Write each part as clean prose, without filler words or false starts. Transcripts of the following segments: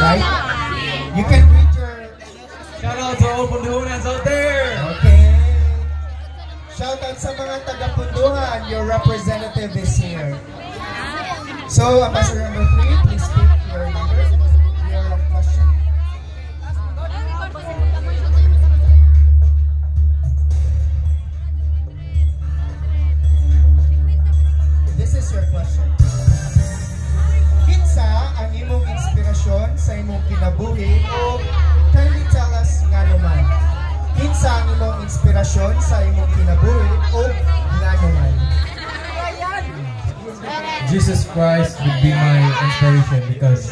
right? You can read your... Shout out to all Punduhunans out there! Okay. Shout out sa mga taga-Punduhan. Your representative is here. So, Ambassador number 3, please speak your number, your question. This is your question. Kinsa ang imong inspirasyon sa imong kinabuhi o kindly tell us nga naman. Kinsa ang imong inspirasyon sa imong kinabuhi o nga naman. Jesus Christ would be my inspiration because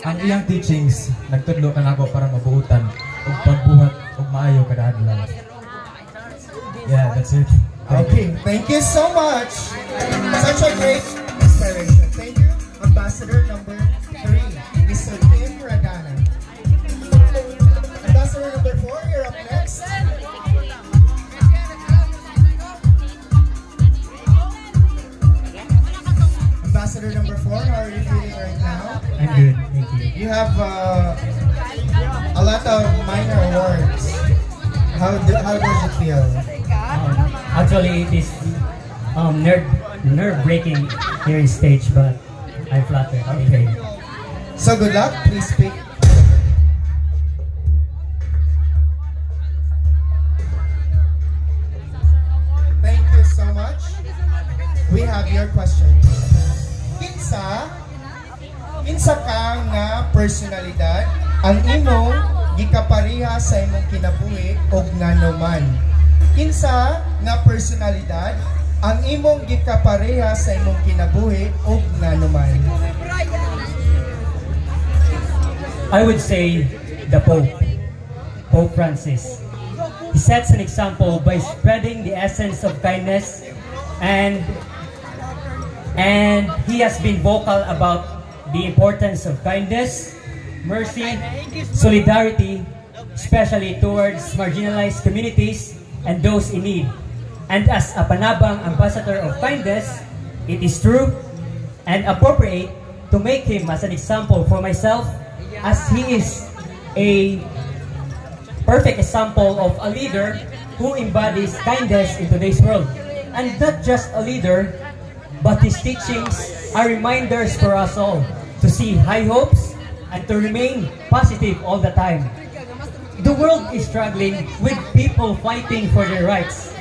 ang iyang teachings nagtudlo kan ako para mabuutan ug pagbuhat ug maayo kada adlaw. Yeah, that's it. Okay, thank you so much. Such a great inspiration. Thank you, Ambassador number 3, Mr. Kim Radana. Ambassador number 4, you're up next. Ambassador number 4, how are you feeling right now? I'm good, thank you. You have a lot of minor awards. How does it feel? Actually, it is nerve-breaking here in stage, but I'm flattered. Okay. So good luck. Please speak. Thank you so much. We have your question. Kinsa ka nga personalidad ang imong gikapareha sa imong kinabuhi og nganoman? Kinsa nga personalidad ang imong gikapareha sa imong kinabuhi og nganoman? I would say the Pope Francis. He sets an example by spreading the essence of kindness, and he has been vocal about the importance of kindness, mercy, solidarity, especially towards marginalized communities and those in need. And as a Panabang ambassador of kindness, it is true and appropriate to make him as an example for myself, as he is a perfect example of a leader who embodies kindness in today's world. And not just a leader, but his teachings are reminders for us all to see high hopes and to remain positive all the time. The world is struggling with people fighting for their rights.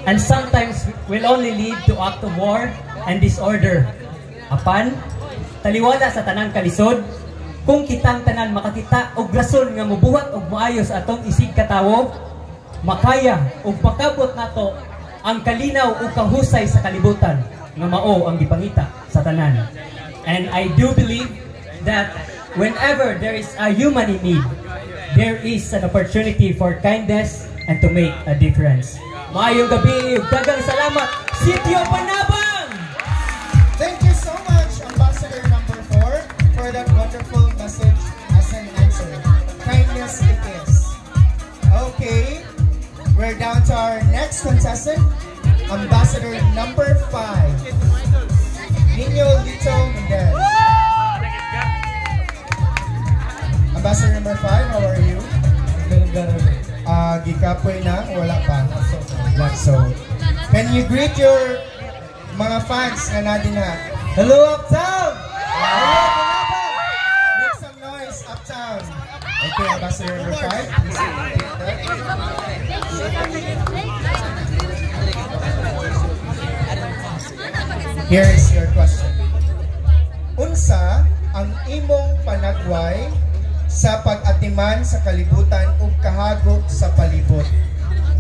And sometimes will only lead to act of war and disorder. Apan, taliwala sa tanang kalisod, kung kitang tanan makakita og rason nga mobuhat og maayo sa atong isig katawo, makaya ug pakabot nato ang kalinaw ug kahusay sa kalibutan nga mao ang gipangita sa tanan. And I do believe that whenever there is a human in need, there is an opportunity for kindness and to make a difference. Maayong gabi ug daghang salamat, Sitio Panabang! Thank you so much, Ambassador number 4, for that wonderful message as an answer. Kindness it is. Okay, we're down to our next contestant, Ambassador number 5, Nino Lito Mendez. Ambassador number 5, how are you? Gikapoy na, wala pa. So, can you greet your mga fans na natin ha? Hello, Uptown! Hello, Panabang! Make some noise, Uptown! Okay, Ambassador number 5, please take that. Here is your question. Unsa ang imong panagway sa pag-atiman sa kalibutan ug kahagok sa palibot?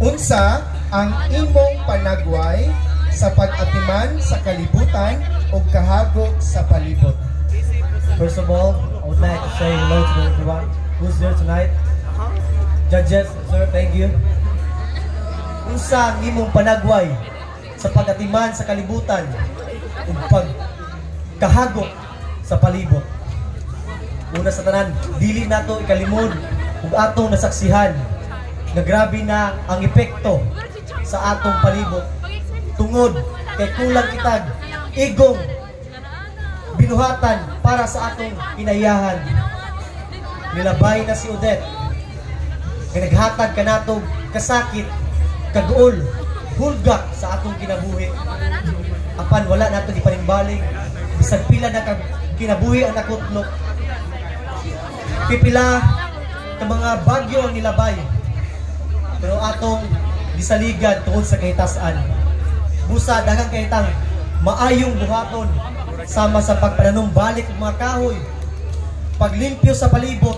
Unsa ang imong panagway sa pag-atiman sa kalibutan ug kahagok sa palibot? First of all, I would like to say hello to everyone who's here tonight. Judges, sir, thank you. Unsa ang imong panagway sa pag-atiman sa kalibutan ug pagkahagok sa palibot? Una sa tanan, dili nato ikalimod ug atong nasaksihan nga grabe na ang epekto sa atong palibot tungod kay kulang kitag igong binuhatan para sa atong inayahan. Nilabay na si Odette. Kaya naghatag ka natong kasakit, kaguol, hulga sa atong kinabuhi. Apan wala nato ipanimbaling, bisag pila na kinabuhi ang nakutlok. Pipila ka mga bagyo ang nilabay, pero atong gisaligan tungod sa kahitasan. Busa daghang kahitang maayong buhaton sama sa pagpananumbalik ng mga kahoy, paglimpyo sa palibot,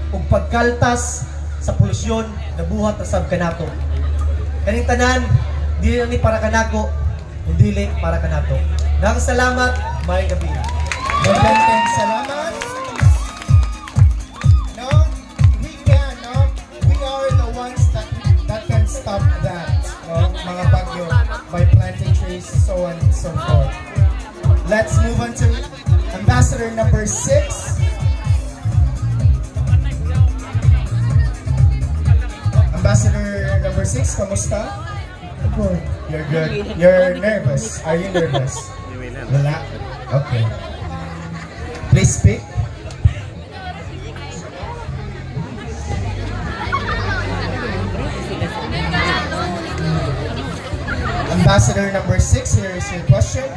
ug pagkaltas sa polusyon na buhat sa kanato. Kaning tanan dili ni para kanako, kundi para kanato. Nang salamat, may gabi. Magandang salamat. No, we can, no? We are the ones that can stop that, no? Mga bagyo, by planting trees, so on and so forth. Let's move on to Ambassador number 6. Ambassador number 6, kamusta? Good. You're good. You're nervous. Are you nervous? Wala? Okay. Please speak. Ambassador number 6, here is your question.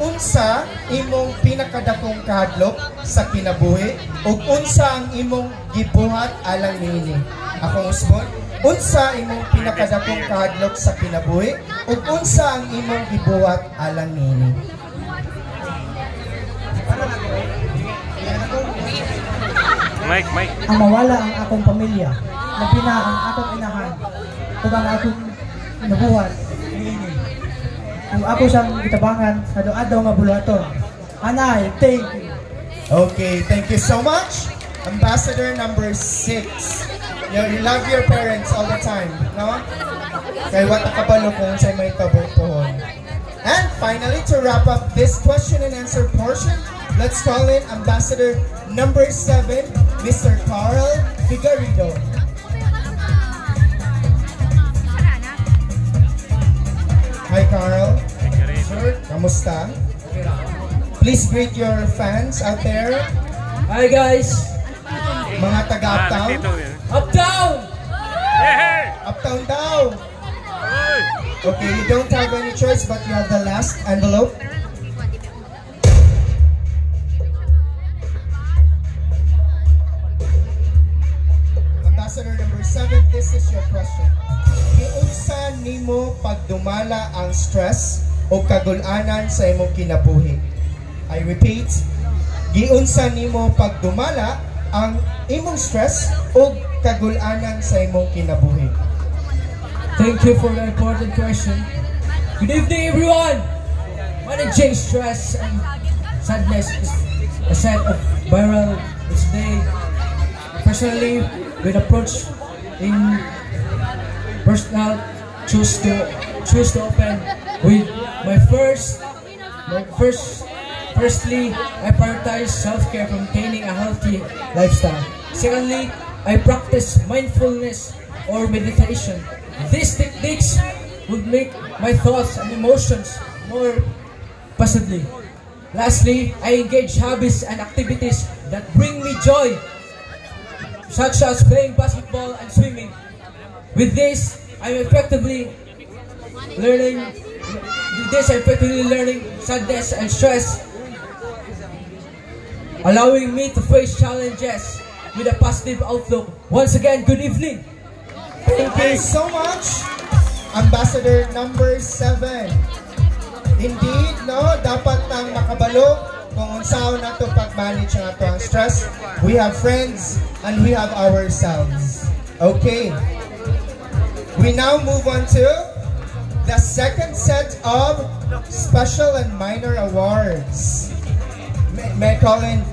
Unsa imong pinakadakong kahadlok sa kinabuhi ug unsa ang imong gibuhat alang niini? Akong usbon, unsa imong pinakadakong kahadlok sa kinabuhi ug unsa ang imong gibuhat alang niini? Mike. Ang mawala ang akong pamilya, nabina ang akong inahan, ug ang akong nabuhat niini. Kung ako siyang gitabangan sa doadlaw nga bulaton. Anay, thank you. Okay, thank you so much. Ambassador number 6. You love your parents all the time, no? Kaya wata kabalo kung sa'y may tabong pohon. And finally, to wrap up this question and answer portion, let's call in Ambassador number 7, Mr. Carl Figueredo. Hi, Carl. Sir, kamusta? Please greet your fans out there. Hi guys! Mga taga-uptown. Uptown! Uptown daw. Okay, you don't have any choice but you have the last envelope. Ambassador number 7, this is your question. Giunsa nimo pagdumala ang stress o kagulanan sa imong kinabuhi? I repeat, giunsa nimo pagdumala ang imong stress o kagulanan sa imong kinabuhi? Thank you for the important question. Good evening everyone! Managing stress and sadness is a set of viral each day. Personally, with approach in personal, choose to open with firstly, I prioritize self-care from maintaining a healthy lifestyle. Secondly, I practice mindfulness or meditation. These techniques would make my thoughts and emotions more positively. Lastly, I engage hobbies and activities that bring me joy, such as playing basketball and swimming. With this, I'm effectively learning sadness and stress, allowing me to face challenges with a positive outlook. Once again, good evening. Thank you so much, Ambassador number 7. Indeed, no, dapat nang makabalo kung unsaon nato pag-manage ang ato ang stress. We have friends and we have ourselves. Okay. We now move on to the second set of special and minor awards. May I call in